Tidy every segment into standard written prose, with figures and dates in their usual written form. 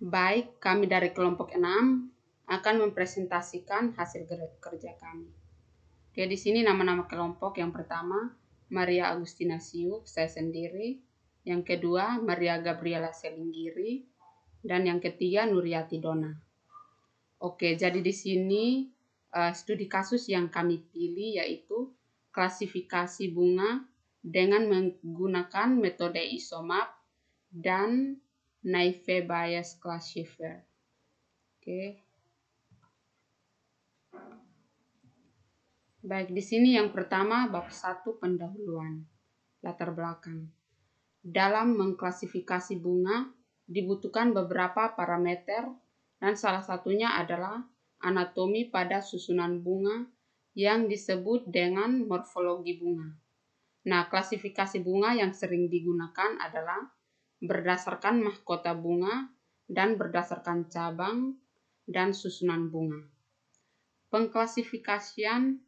Baik, kami dari kelompok 6 akan mempresentasikan hasil kerja kami. Oke, di sini nama-nama kelompok. Yang pertama, Maria Agustina Siu, saya sendiri. Yang kedua, Maria Gabriela Selinggiri. Dan yang ketiga, Nuriati Dona. Oke, jadi di sini studi kasus yang kami pilih yaitu klasifikasi bunga dengan menggunakan metode isomap dan naive Bayes classifier. Oke. Baik, di sini yang pertama bab 1 pendahuluan. Latar belakang. Dalam mengklasifikasi bunga dibutuhkan beberapa parameter dan salah satunya adalah anatomi pada susunan bunga yang disebut dengan morfologi bunga. Nah, klasifikasi bunga yang sering digunakan adalah berdasarkan mahkota bunga dan berdasarkan cabang dan susunan bunga. Pengklasifikasian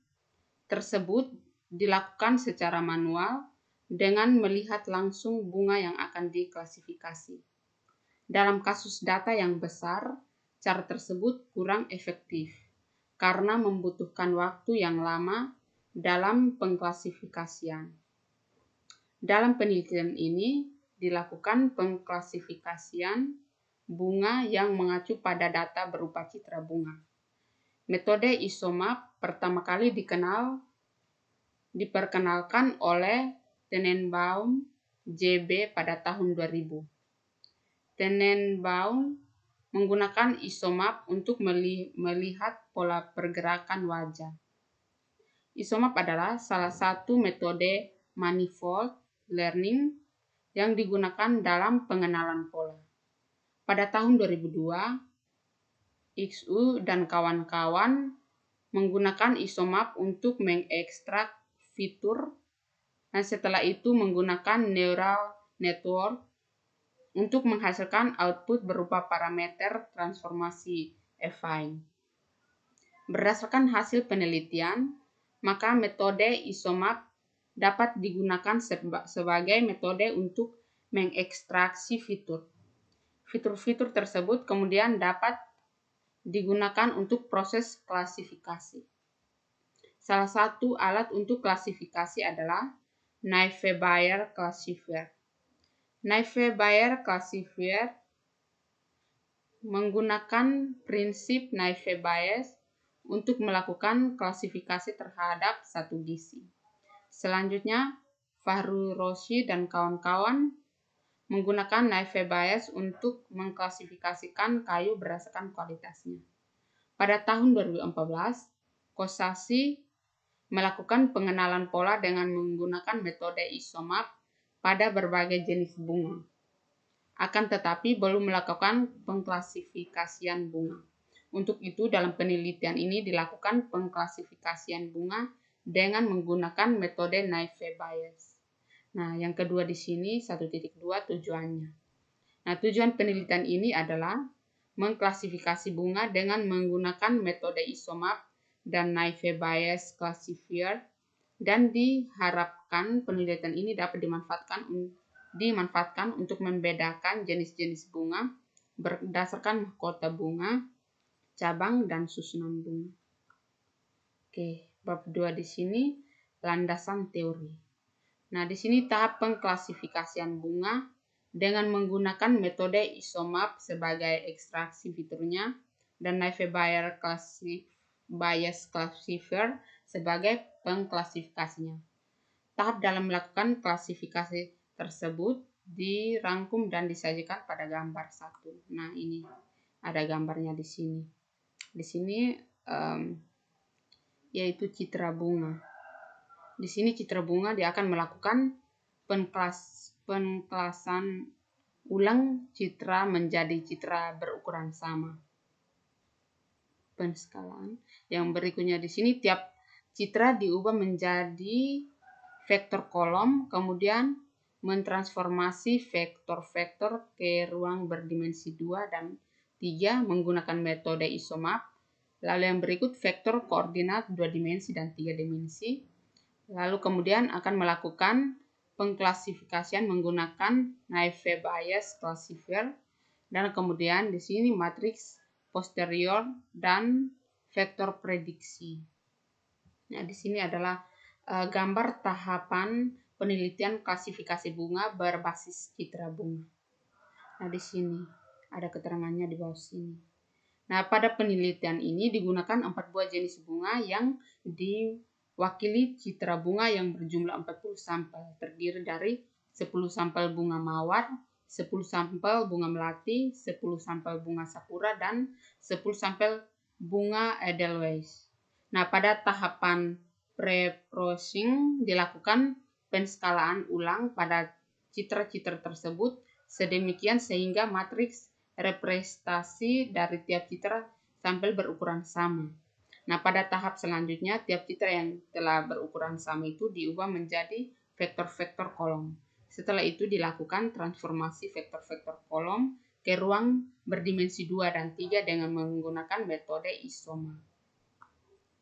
tersebut dilakukan secara manual dengan melihat langsung bunga yang akan diklasifikasi. Dalam kasus data yang besar, cara tersebut kurang efektif karena membutuhkan waktu yang lama dalam pengklasifikasian. Dalam penelitian ini dilakukan pengklasifikasian bunga yang mengacu pada data berupa citra bunga. Metode isomap pertama kali diperkenalkan oleh Tenenbaum J.B. pada tahun 2000. Tenenbaum menggunakan isomap untuk melihat pola pergerakan wajah. Isomap adalah salah satu metode manifold learning yang digunakan dalam pengenalan pola. Pada tahun 2002, Xu dan kawan-kawan menggunakan isomap untuk mengekstrak fitur dan setelah itu menggunakan neural network untuk menghasilkan output berupa parameter transformasi affine. Berdasarkan hasil penelitian, maka metode isomap dapat digunakan sebagai metode untuk mengekstraksi fitur. Fitur-fitur tersebut kemudian dapat digunakan untuk proses klasifikasi. Salah satu alat untuk klasifikasi adalah naive Bayes classifier. Naive Bayes classifier menggunakan prinsip naive Bayes untuk melakukan klasifikasi terhadap satu gizi. Selanjutnya, Fahru Roshi dan kawan-kawan menggunakan naive Bayes untuk mengklasifikasikan kayu berdasarkan kualitasnya. Pada tahun 2014, Kosasi melakukan pengenalan pola dengan menggunakan metode isomap pada berbagai jenis bunga. Akan tetapi belum melakukan pengklasifikasian bunga. Untuk itu dalam penelitian ini dilakukan pengklasifikasian bunga dengan menggunakan metode naive Bayes. Nah, yang kedua di sini 1.2 tujuannya. Nah, tujuan penelitian ini adalah mengklasifikasi bunga dengan menggunakan metode isomap dan naive Bayes classifier dan diharapkan penelitian ini dapat dimanfaatkan untuk membedakan jenis-jenis bunga berdasarkan mahkota bunga, cabang, dan susunan bunga. Oke, bab 2 di sini landasan teori. Nah, di sini tahap pengklasifikasian bunga dengan menggunakan metode isomap sebagai ekstraksi fiturnya dan naive Bayes classifier sebagai pengklasifikasinya. Tahap dalam melakukan klasifikasi tersebut dirangkum dan disajikan pada gambar 1. Nah, ini ada gambarnya di sini. Di sini yaitu citra bunga. Di sini citra bunga dia akan melakukan pengklasan ulang citra menjadi citra berukuran sama. Penskalaan. Yang berikutnya di sini tiap citra diubah menjadi vektor kolom, kemudian mentransformasi vektor-vektor ke ruang berdimensi 2 dan 3 menggunakan metode isomap. Lalu yang berikut vektor koordinat 2 dimensi dan 3 dimensi. Lalu kemudian akan melakukan pengklasifikasian menggunakan naive Bayes classifier Dan kemudian di sini matriks posterior dan vektor prediksi. Nah, di sini adalah gambar tahapan penelitian klasifikasi bunga berbasis citra bunga. Nah, di sini ada keterangannya di bawah sini. Nah, pada penelitian ini digunakan 4 buah jenis bunga yang diwakili citra bunga yang berjumlah 40 sampel, terdiri dari 10 sampel bunga mawar, 10 sampel bunga melati, 10 sampel bunga sakura, dan 10 sampel bunga edelweiss. Nah, pada tahapan pre-processing dilakukan penskalaan ulang pada citra-citra tersebut sedemikian sehingga matriks representasi dari tiap citra sampel berukuran sama. Nah, pada tahap selanjutnya tiap citra yang telah berukuran sama itu diubah menjadi vektor-vektor kolom. Setelah itu dilakukan transformasi vektor-vektor kolom ke ruang berdimensi 2 dan 3 dengan menggunakan metode isoma.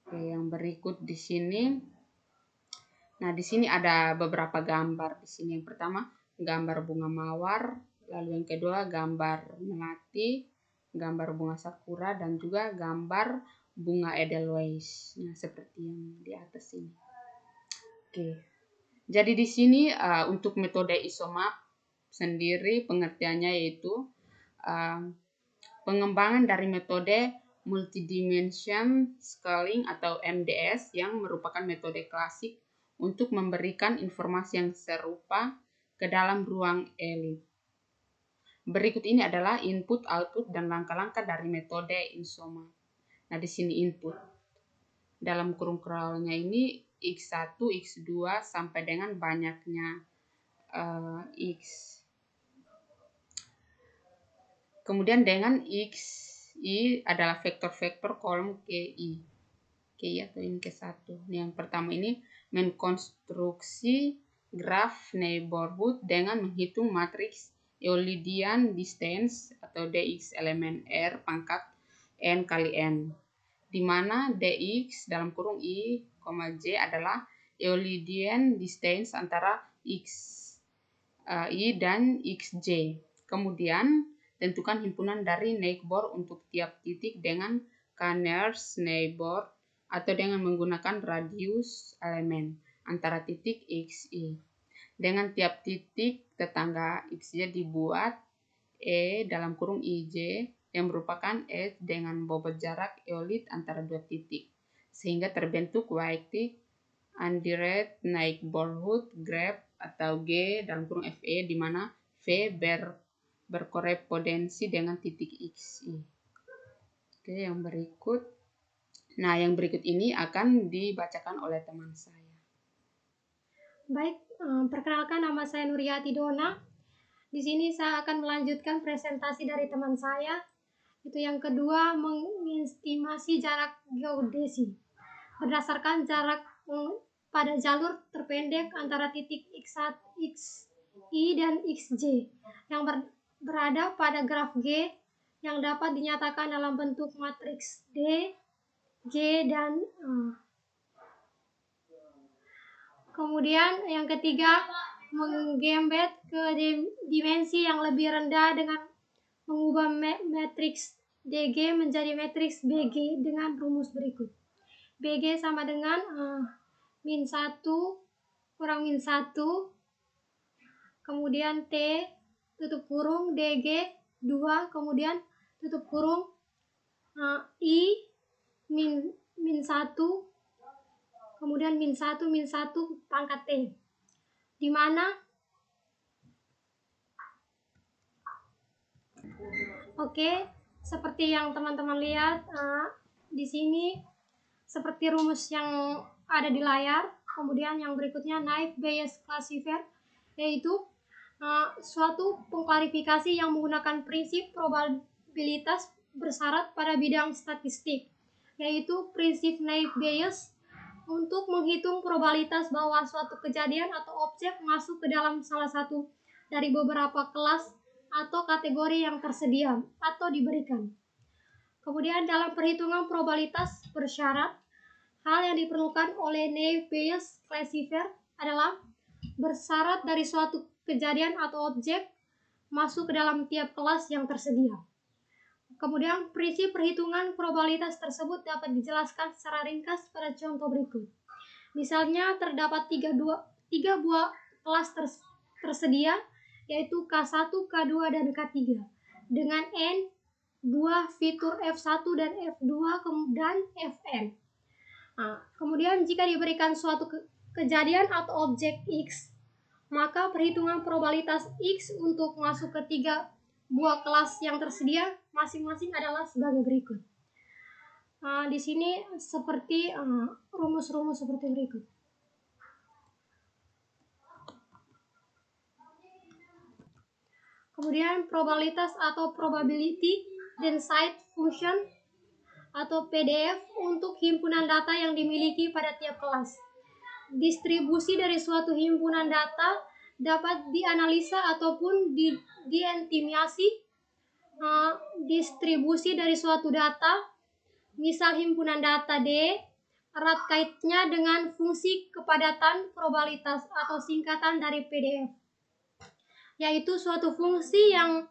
Oke, yang berikut di sini. Nah, di sini ada beberapa gambar. Di sini yang pertama gambar bunga mawar, lalu yang kedua gambar melati, gambar bunga sakura, dan juga gambar bunga edelweiss. Nah, seperti yang di atas ini. Oke. Jadi di sini untuk metode isomap sendiri pengertiannya yaitu pengembangan dari metode multidimension scaling atau MDS yang merupakan metode klasik untuk memberikan informasi yang serupa ke dalam ruang elit. Berikut ini adalah input, output, dan langkah-langkah dari metode isoma. Nah, di sini input. Dalam kurung keralnya ini X1, X2 sampai dengan banyaknya X. Kemudian dengan XI adalah vektor-vektor kolom KI. KI atau ini K1. Yang pertama ini mengkonstruksi graf neighborhood dengan menghitung matriks Euclidean distance atau DX elemen R pangkat N kali N, di mana DX dalam kurung I, J adalah Euclidean distance antara XI dan XJ. Kemudian tentukan himpunan dari neighbor untuk tiap titik dengan Canner's neighbor atau dengan menggunakan radius elemen antara titik XI. Dengan tiap titik tetangga XJ dibuat E dalam kurung IJ yang merupakan E dengan bobot jarak Euclid antara dua titik, sehingga terbentuk Weighted Undirected Neighborhood Graph atau G dalam kurung FE di mana V berkorespondensi dengan titik XI. Oke, yang berikut. Nah, yang berikut ini akan dibacakan oleh teman saya. Baik, perkenalkan nama saya Nuriyati Dona. Di sini saya akan melanjutkan presentasi dari teman saya. Itu yang kedua, mengestimasi jarak geodesi berdasarkan jarak pada jalur terpendek antara titik X1, XI dan XJ yang berada pada graf G yang dapat dinyatakan dalam bentuk matriks D, G, dan Kemudian yang ketiga, menggembet ke dimensi yang lebih rendah dengan mengubah matriks DG menjadi matriks BG dengan rumus berikut. BG sama dengan min 1 kurang min 1, kemudian T tutup kurung DG 2, kemudian tutup kurung I min 1, kemudian min 1 pangkat T, di mana seperti yang teman-teman lihat di sini seperti rumus yang ada di layar. Kemudian yang berikutnya Naive Bayes classifier, yaitu suatu pengklarifikasi yang menggunakan prinsip probabilitas bersyarat pada bidang statistik, yaitu prinsip Naive Bayes untuk menghitung probabilitas bahwa suatu kejadian atau objek masuk ke dalam salah satu dari beberapa kelas atau kategori yang tersedia atau diberikan. Kemudian dalam perhitungan probabilitas bersyarat, hal yang diperlukan oleh Naive Bayes classifier adalah bersyarat dari suatu kejadian atau objek masuk ke dalam tiap kelas yang tersedia. Kemudian, prinsip perhitungan probabilitas tersebut dapat dijelaskan secara ringkas pada contoh berikut. Misalnya, terdapat tiga buah kelas tersedia, yaitu K1, K2, dan K3, dengan N buah fitur F1 dan F2 dan Fn. Kemudian, jika diberikan suatu kejadian atau objek X, maka perhitungan probabilitas X untuk masuk ke 3 buah kelas yang tersedia masing-masing adalah sebagai berikut. Di sini seperti rumus-rumus seperti berikut. Kemudian probabilitas atau probability density function atau PDF untuk himpunan data yang dimiliki pada tiap kelas. Distribusi dari suatu himpunan data dapat dianalisa ataupun diestimasi. Distribusi dari suatu data, misal himpunan data D, erat kaitnya dengan fungsi kepadatan probabilitas atau singkatan dari PDF, yaitu suatu fungsi yang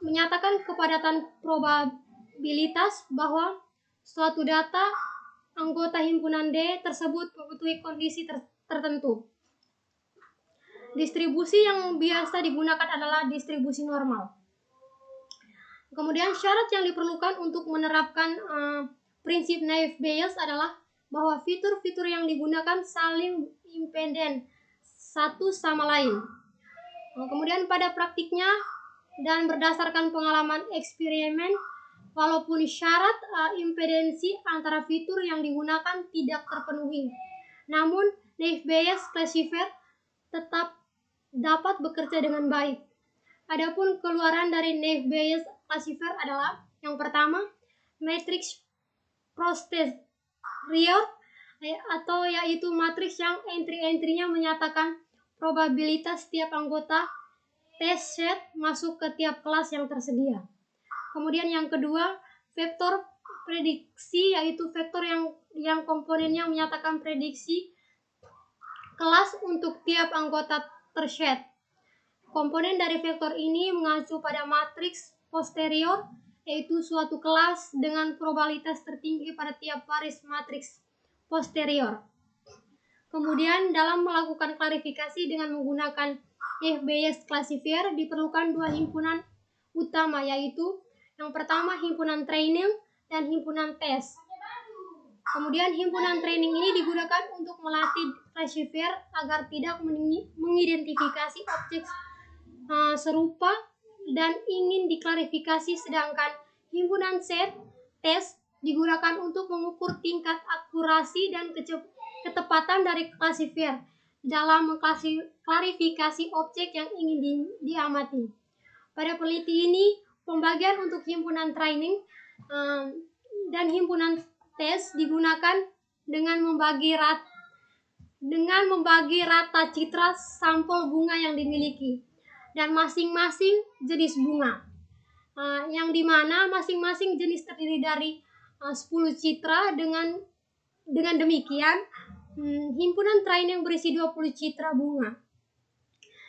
menyatakan kepadatan probabilitas bahwa suatu data anggota himpunan D tersebut memiliki kondisi tertentu. Distribusi yang biasa digunakan adalah distribusi normal. Kemudian syarat yang diperlukan untuk menerapkan prinsip naive Bayes adalah bahwa fitur-fitur yang digunakan saling independen satu sama lain. Kemudian pada praktiknya dan berdasarkan pengalaman eksperimen, walaupun syarat impedensi antara fitur yang digunakan tidak terpenuhi, namun naive Bayes classifier tetap dapat bekerja dengan baik. Adapun keluaran dari naive Bayes classifier adalah yang pertama, matriks posterior atau yaitu matriks yang entry-entrynya menyatakan probabilitas tiap anggota test set masuk ke tiap kelas yang tersedia. Kemudian yang kedua, vektor prediksi, yaitu vektor yang komponennya menyatakan prediksi kelas untuk tiap anggota terset. Komponen dari vektor ini mengacu pada matriks posterior, yaitu suatu kelas dengan probabilitas tertinggi pada tiap baris matriks posterior. Kemudian dalam melakukan klarifikasi dengan menggunakan naive Bayes classifier diperlukan dua himpunan utama, yaitu yang pertama himpunan training dan himpunan tes. Kemudian himpunan training ini digunakan untuk melatih classifier agar tidak mengidentifikasi objek serupa dan ingin diklarifikasi, sedangkan himpunan tes digunakan untuk mengukur tingkat akurasi dan ketepatan dari classifier dalam mengklarifikasi objek yang ingin diamati. Pada peneliti ini, pembagian untuk himpunan training dan himpunan tes digunakan dengan membagi rata citra sampel bunga yang dimiliki dan masing-masing jenis bunga, yang dimana masing-masing jenis terdiri dari 10 citra. Dengan demikian, himpunan training berisi 20 citra bunga,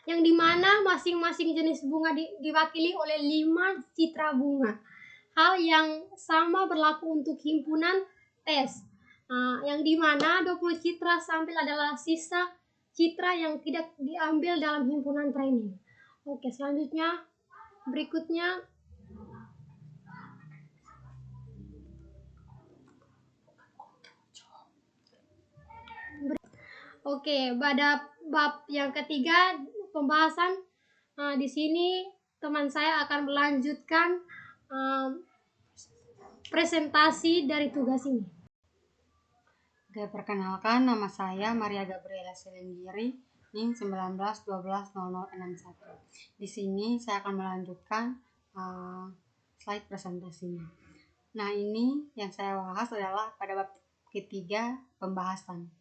yang dimana masing-masing jenis bunga diwakili oleh 5 citra bunga. Hal yang sama berlaku untuk himpunan tes, yang dimana 20 citra sampel adalah sisa citra yang tidak diambil dalam himpunan training. Oke, selanjutnya berikutnya pada bab yang ketiga pembahasan, di sini teman saya akan melanjutkan presentasi dari tugas ini. Oke, perkenalkan, nama saya Maria Gabriela Selenggiri, NIM 19120061. Di sini saya akan melanjutkan slide presentasinya. Nah, ini yang saya bahas adalah pada bab ketiga pembahasan.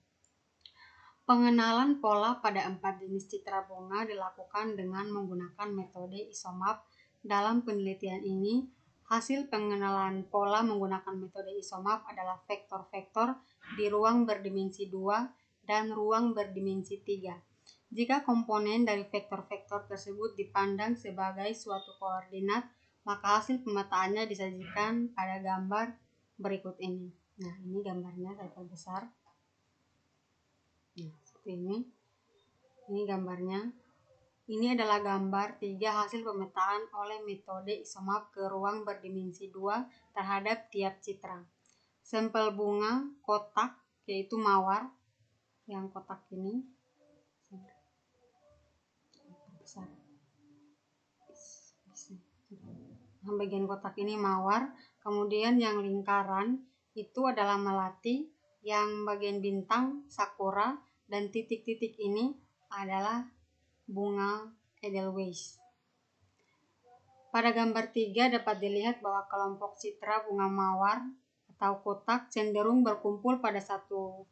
Pengenalan pola pada 4 jenis citra bunga dilakukan dengan menggunakan metode isomap. Dalam penelitian ini, hasil pengenalan pola menggunakan metode isomap adalah vektor-vektor di ruang berdimensi 2 dan ruang berdimensi 3. Jika komponen dari vektor-vektor tersebut dipandang sebagai suatu koordinat, maka hasil pemetaannya disajikan pada gambar berikut ini. Nah, ini gambarnya saya perbesar. Nah, seperti ini. Ini gambarnya. Ini adalah gambar 3 hasil pemetaan oleh metode isomap ke ruang berdimensi 2 terhadap tiap citra. Sampel bunga kotak, yaitu mawar, yang kotak ini. Bagian kotak ini mawar, kemudian yang lingkaran itu adalah melati, yang bagian bintang sakura, dan titik-titik ini adalah bunga Edelweiss. Pada gambar 3 dapat dilihat bahwa kelompok citra bunga mawar atau kotak cenderung berkumpul pada satu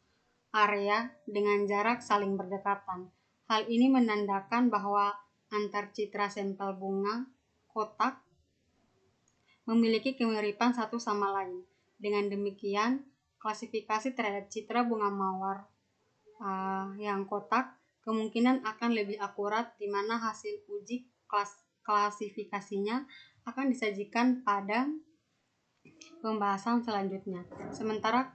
area dengan jarak saling berdekatan. Hal ini menandakan bahwa antar citra sampel bunga kotak memiliki kemiripan satu sama lain. Dengan demikian, klasifikasi terhadap citra bunga mawar yang kotak kemungkinan akan lebih akurat, di mana hasil uji klasifikasinya akan disajikan pada pembahasan selanjutnya. Sementara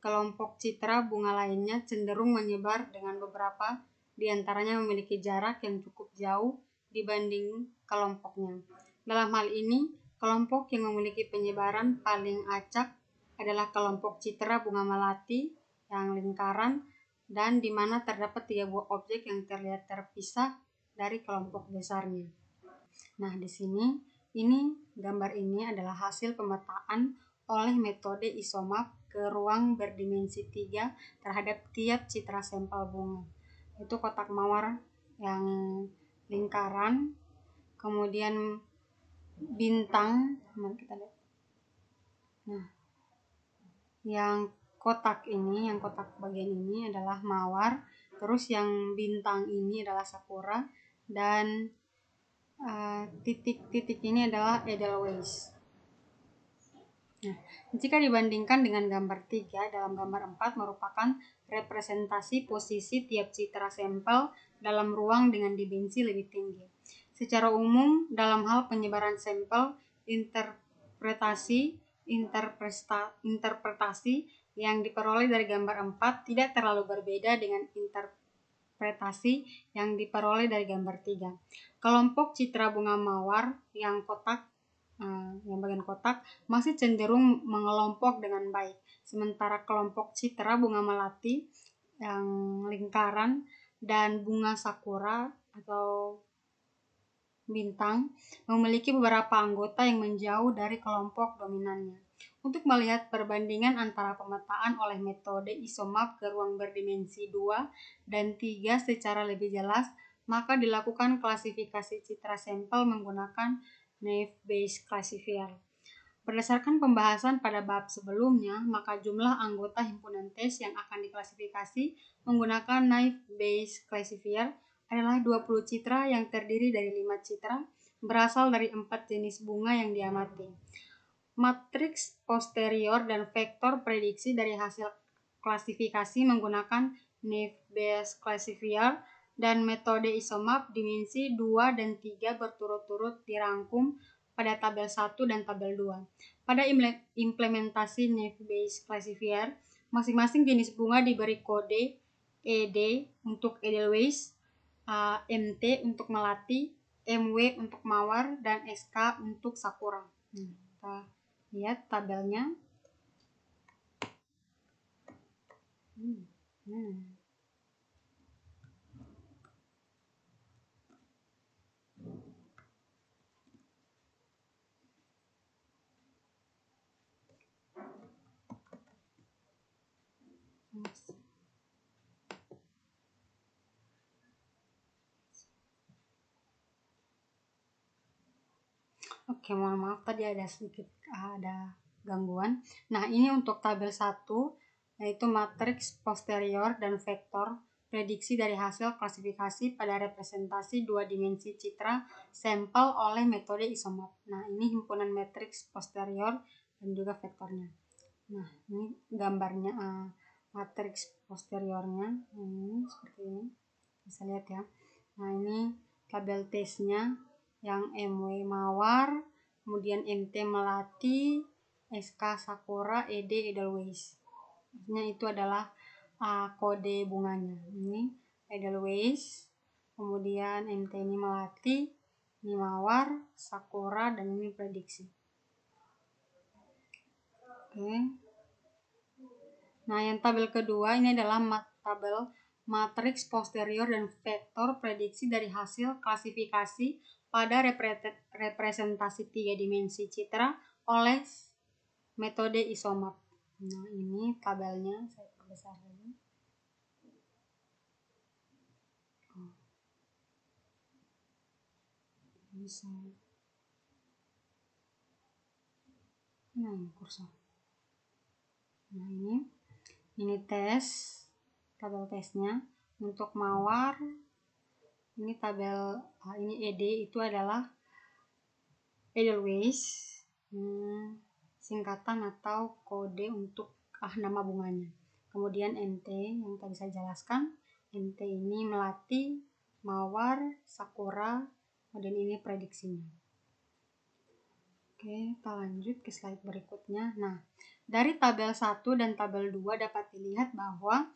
kelompok citra bunga lainnya cenderung menyebar dengan beberapa di antaranya memiliki jarak yang cukup jauh dibanding kelompoknya. Dalam hal ini, kelompok yang memiliki penyebaran paling acak adalah kelompok citra bunga melati yang lingkaran dan di mana terdapat 3 buah objek yang terlihat terpisah dari kelompok besarnya. Nah, di sini gambar ini adalah hasil pemetaan oleh metode isomap ke ruang berdimensi 3 terhadap tiap citra sampel bunga. Itu kotak mawar yang lingkaran, kemudian bintang, kita lihat. Nah, yang kotak bagian ini adalah mawar, terus yang bintang ini adalah sakura, dan titik-titik ini adalah Edelweiss. Nah, jika dibandingkan dengan gambar 3, dalam gambar 4 merupakan representasi posisi tiap citra sampel dalam ruang dengan dimensi lebih tinggi. Secara umum, dalam hal penyebaran sampel, interpretasi yang diperoleh dari gambar 4 tidak terlalu berbeda dengan interpretasi yang diperoleh dari gambar 3. Kelompok citra bunga mawar yang bagian kotak masih cenderung mengelompok dengan baik, sementara kelompok citra bunga melati yang lingkaran dan bunga sakura atau bintang memiliki beberapa anggota yang menjauh dari kelompok dominannya. Untuk melihat perbandingan antara pemetaan oleh metode isomap ke ruang berdimensi 2 dan 3 secara lebih jelas, maka dilakukan klasifikasi citra sampel menggunakan Naive-Bayes classifier. Berdasarkan pembahasan pada bab sebelumnya, maka jumlah anggota himpunan tes yang akan diklasifikasi menggunakan Naive-Bayes classifier adalah 20 citra yang terdiri dari 5 citra berasal dari 4 jenis bunga yang diamati. Matriks posterior dan vektor prediksi dari hasil klasifikasi menggunakan Naive-Bayes classifier dan metode isomap dimensi 2 dan 3 berturut-turut dirangkum pada tabel 1 dan tabel 2. Pada implementasi Naive-Bayes classifier, masing-masing jenis bunga diberi kode ED untuk Edelweiss, MT untuk melati, MW untuk mawar, dan SK untuk sakura. Kita lihat tabelnya. Oke, mohon maaf tadi ada gangguan. Nah, ini untuk tabel 1 yaitu matriks posterior dan vektor prediksi dari hasil klasifikasi pada representasi 2 dimensi citra sampel oleh metode isomap. Nah, ini himpunan matriks posterior dan juga vektornya. Nah, ini gambarnya matriks posteriornya seperti ini. bisa lihat ya. Nah, ini tabel tesnya yang MW Mawar, kemudian MT Melati, SK Sakura, ED Edelweiss. Artinya itu adalah kode bunganya. Ini Edelweiss, kemudian MT ini Melati, ini Mawar, Sakura, dan ini prediksi. Oke. Nah, yang tabel kedua ini adalah tabel matriks posterior dan vektor prediksi dari hasil klasifikasi pada representasi 3 dimensi citra oleh metode isomap. Nah, ini tabelnya saya perbesar lagi. Bisa. Nah, ini kursor. Nah, ini tes, tabel tesnya untuk Mawar. Ini tabel ini ED itu adalah Edelweiss, singkatan atau kode untuk nama bunganya. Kemudian MT yang tadi saya jelaskan, MT ini Melati, Mawar, Sakura, kemudian ini prediksinya. Oke, kita lanjut ke slide berikutnya. Nah, dari tabel 1 dan tabel 2 dapat dilihat bahwa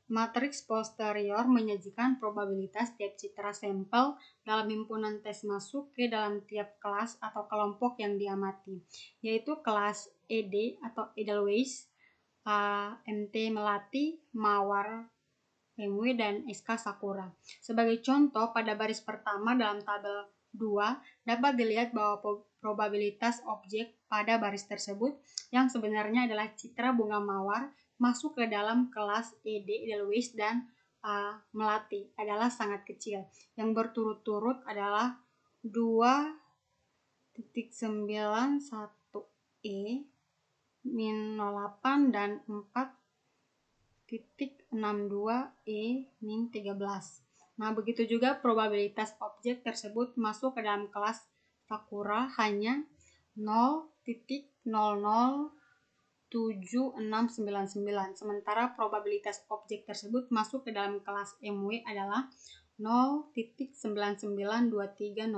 matriks posterior menyajikan probabilitas tiap citra sampel dalam himpunan tes masuk ke dalam tiap kelas atau kelompok yang diamati, yaitu kelas ED atau Edelweiss, MT Melati, Mawar, MW, dan SK Sakura. Sebagai contoh, pada baris pertama dalam tabel 2 dapat dilihat bahwa probabilitas objek pada baris tersebut yang sebenarnya adalah citra bunga mawar masuk ke dalam kelas ED, Edelweiss, dan Melati adalah sangat kecil. Yang berturut-turut adalah 2.91E min 08 dan 4.62E min 13. Nah, begitu juga probabilitas objek tersebut masuk ke dalam kelas Sakura hanya 0.007699, sementara probabilitas objek tersebut masuk ke dalam kelas MW adalah 0.992301.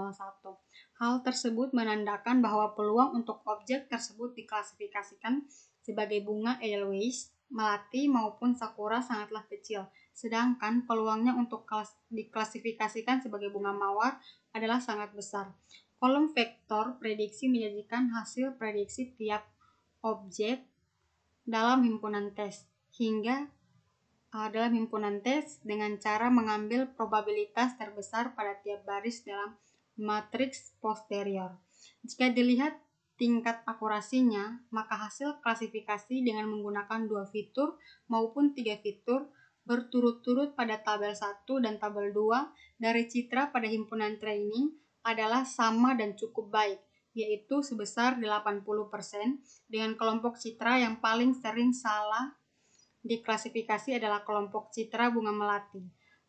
Hal tersebut menandakan bahwa peluang untuk objek tersebut diklasifikasikan sebagai bunga Edelweiss, Melati, maupun Sakura sangatlah kecil, sedangkan peluangnya untuk diklasifikasikan sebagai bunga mawar adalah sangat besar. Kolom vektor prediksi menyajikan hasil prediksi tiap objek dalam himpunan tes dengan cara mengambil probabilitas terbesar pada tiap baris dalam matriks posterior. Jika dilihat tingkat akurasinya, maka hasil klasifikasi dengan menggunakan 2 fitur maupun 3 fitur berturut-turut pada tabel 1 dan tabel 2 dari citra pada himpunan training adalah sama dan cukup baik, yaitu sebesar 80%, dengan kelompok citra yang paling sering salah diklasifikasi adalah kelompok citra bunga melati.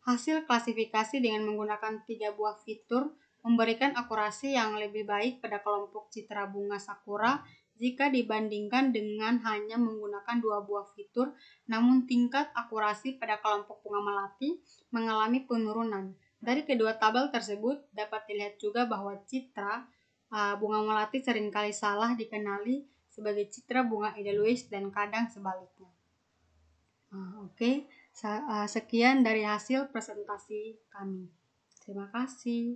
Hasil klasifikasi dengan menggunakan 3 buah fitur memberikan akurasi yang lebih baik pada kelompok citra bunga sakura jika dibandingkan dengan hanya menggunakan 2 buah fitur, namun tingkat akurasi pada kelompok bunga melati mengalami penurunan. Dari kedua tabel tersebut dapat dilihat juga bahwa citra bunga melati seringkali salah dikenali sebagai citra bunga Edelweiss dan kadang sebaliknya. Oke, sekian dari hasil presentasi kami. Terima kasih.